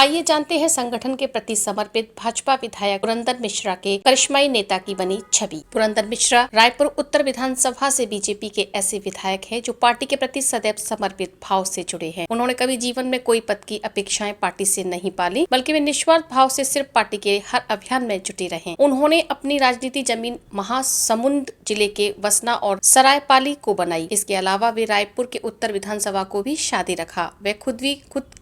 आइए जानते हैं संगठन के प्रति समर्पित भाजपा विधायक पुरंदर मिश्रा के करिश्माई नेता की बनी छवि। पुरंदर मिश्रा रायपुर उत्तर विधानसभा से बीजेपी के ऐसे विधायक हैं जो पार्टी के प्रति सदैव समर्पित भाव से जुड़े हैं। उन्होंने कभी जीवन में कोई पद की अपेक्षाएं पार्टी से नहीं पाली, बल्कि वे निस्वार्थ भाव से सिर्फ पार्टी के हर अभियान में जुटे रहे। उन्होंने अपनी राजनीति जमीन महासमुंद जिले के वसना और सरायपाली को बनाई। इसके अलावा वे रायपुर के उत्तर विधानसभा को भी शादी रखा। वे खुद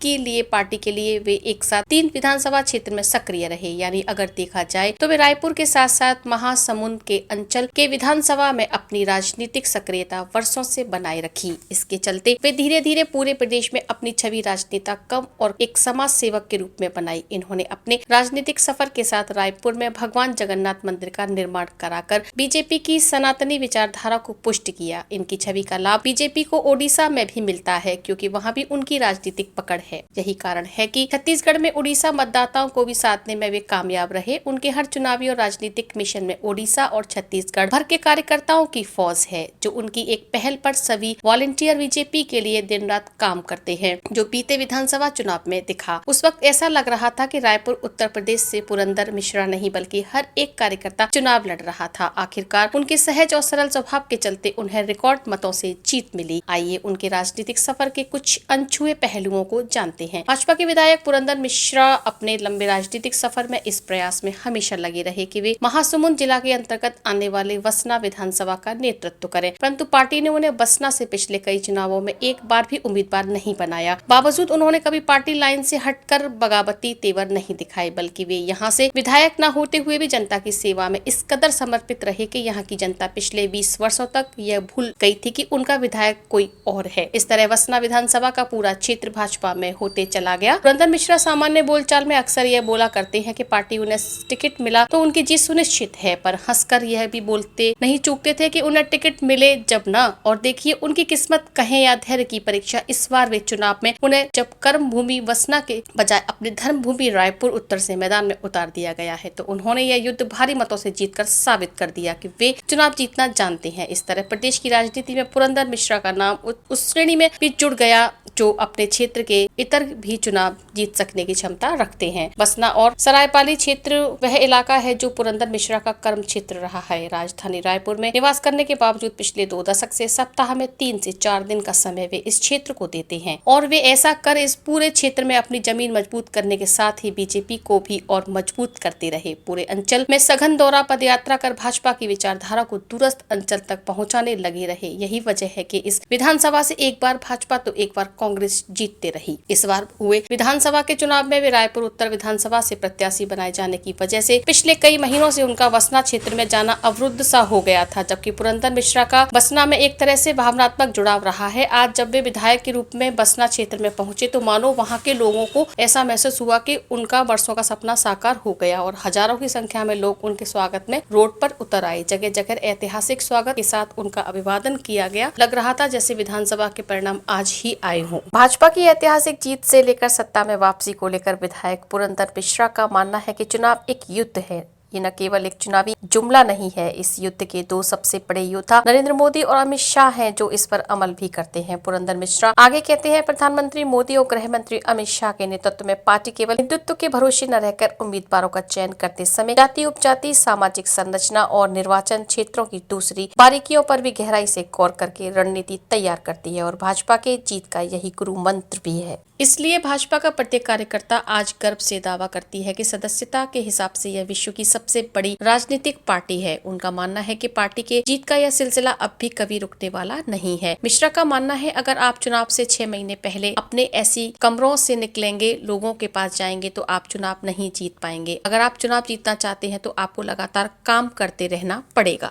के लिए पार्टी के लिए वे एक साथ 3 विधानसभा क्षेत्र में सक्रिय रहे। यानी अगर देखा जाए तो वे रायपुर के साथ साथ महासमुंद के अंचल के विधानसभा में अपनी राजनीतिक सक्रियता वर्षों से बनाए रखी। इसके चलते वे धीरे धीरे पूरे प्रदेश में अपनी छवि राजनेता कम और एक समाज सेवक के रूप में बनाई। इन्होंने अपने राजनीतिक सफर के साथ रायपुर में भगवान जगन्नाथ मंदिर का निर्माण कराकर बीजेपी की सनातनी विचारधारा को पुष्ट किया। इनकी छवि का लाभ बीजेपी को ओडिशा में भी मिलता है, क्योंकि वहाँ भी उनकी राजनीतिक पकड़ है। यही कारण है कि छत्तीसगढ़ में ओडिशा मतदाताओं को भी साधने में वे कामयाब रहे। उनके हर चुनावी और राजनीतिक मिशन में ओडिशा और छत्तीसगढ़ भर के कार्यकर्ताओं की फौज है, जो उनकी एक पहल पर सभी वॉलंटियर बीजेपी के लिए दिन रात काम करते हैं, जो बीते विधानसभा चुनाव में दिखा। उस वक्त ऐसा लग रहा था कि रायपुर उत्तर प्रदेश से पुरंदर मिश्रा नहीं बल्कि हर एक कार्यकर्ता चुनाव लड़ रहा था। आखिरकार उनके सहज और सरल स्वभाव के चलते उन्हें रिकॉर्ड मतों से जीत मिली। आइए उनके राजनीतिक सफर के कुछ अनछुए पहलुओं को जानते हैं। भाजपा के विधायक पुरंदर मिश्रा अपने लंबे राजनीतिक सफर में इस प्रयास में हमेशा लगे रहे कि वे महासमुंद जिला के अंतर्गत आने वाले वसना विधानसभा का नेतृत्व करें, परंतु पार्टी ने उन्हें वसना से पिछले कई चुनावों में एक बार भी उम्मीदवार नहीं बनाया। बावजूद उन्होंने कभी पार्टी लाइन से हटकर बगावती तेवर नहीं दिखाए, बल्कि वे यहाँ से विधायक न होते हुए भी जनता की सेवा में इस कदर समर्पित रहे कि यहाँ की जनता पिछले 20 वर्षों तक यह भूल गई थी कि उनका विधायक कोई और है। इस तरह वसना विधानसभा का पूरा क्षेत्र भाजपा में होते चला गया। पुरंदर मिश्रा सामान्य बोलचाल में अक्सर यह बोला करते हैं कि पार्टी उन्हें टिकट मिला तो उनकी जीत सुनिश्चित है, पर हंसकर यह भी बोलते नहीं चूकते थे कि उन्हें टिकट मिले जब न। और देखिए उनकी किस्मत कहे या धैर्य की परीक्षा, इस बार वे चुनाव में उन्हें जब कर्म भूमि वसना के बजाय अपनी धर्म भूमि रायपुर उत्तर से मैदान में उतार दिया गया है, तो उन्होंने यह युद्ध भारी मतों से जीतकर साबित कर दिया कि वे चुनाव जीतना जानते हैं। इस तरह प्रदेश की राजनीति में पुरंदर मिश्रा का नाम उस श्रेणी में भी जुड़ गया जो अपने क्षेत्र के इतर भी चुनाव जीत सकने की क्षमता रखते हैं। वसना और सरायपाली क्षेत्र वह इलाका है जो पुरंदर मिश्रा का कर्म क्षेत्र रहा है। राजधानी रायपुर में निवास करने के बावजूद पिछले 2 दशक से सप्ताह में 3 से 4 दिन का समय वे इस क्षेत्र को देते हैं, और वे ऐसा कर इस पूरे क्षेत्र में अपनी जमीन मजबूत करने के साथ ही बीजेपी को भी और मजबूत करते रहे। पूरे अंचल में सघन दौरा पदयात्रा कर भाजपा की विचारधारा को दूरस्थ अंचल तक पहुँचाने लगे रहे। यही वजह है कि इस विधानसभा से एक बार भाजपा तो एक बार कांग्रेस जीतते रही। इस बार हुए विधानसभा के चुनाव में वे रायपुर उत्तर विधानसभा से प्रत्याशी बनाए जाने की वजह से पिछले कई महीनों से उनका वसना क्षेत्र में जाना अवरुद्ध सा हो गया था, जबकि पुरंदर मिश्रा का वसना में एक तरह से भावनात्मक जुड़ाव रहा है। आज जब वे विधायक के रूप में वसना क्षेत्र में पहुंचे तो मानो वहां के लोगों को ऐसा महसूस हुआ कि उनका वर्षों का सपना साकार हो गया, और हजारों की संख्या में लोग उनके स्वागत में रोड पर उतर आए। जगह जगह ऐतिहासिक स्वागत के साथ उनका अभिवादन किया गया। लग रहा था जैसे विधानसभा के परिणाम आज ही आए हों। भाजपा की ऐतिहासिक जीत से लेकर सत्ता में वापसी को लेकर विधायक पुरंदर मिश्रा का मानना है कि चुनाव एक युद्ध है। ये न केवल एक चुनावी जुमला नहीं है। इस युद्ध के 2 सबसे बड़े योद्धा नरेंद्र मोदी और अमित शाह हैं, जो इस पर अमल भी करते हैं। पुरंदर मिश्रा आगे कहते हैं, प्रधानमंत्री मोदी और गृह मंत्री अमित शाह के नेतृत्व में पार्टी केवल हिंदुत्व के भरोसे न रहकर उम्मीदवारों का चयन करते समय जाति उपजाति, सामाजिक संरचना और निर्वाचन क्षेत्रों की दूसरी बारीकियों पर भी गहराई से गौर करके रणनीति तैयार करती है, और भाजपा के जीत का यही गुरु मंत्र भी है। इसलिए भाजपा का प्रत्येक कार्यकर्ता आज गर्व से दावा करती है कि सदस्यता के हिसाब से यह विश्व की सबसे बड़ी राजनीतिक पार्टी है। उनका मानना है कि पार्टी के जीत का यह सिलसिला अब भी कभी रुकने वाला नहीं है। मिश्रा का मानना है, अगर आप चुनाव से 6 महीने पहले अपने ऐसी कमरों से निकलेंगे, लोगों के पास जाएंगे, तो आप चुनाव नहीं जीत पाएंगे। अगर आप चुनाव जीतना चाहते हैं तो आपको लगातार काम करते रहना पड़ेगा।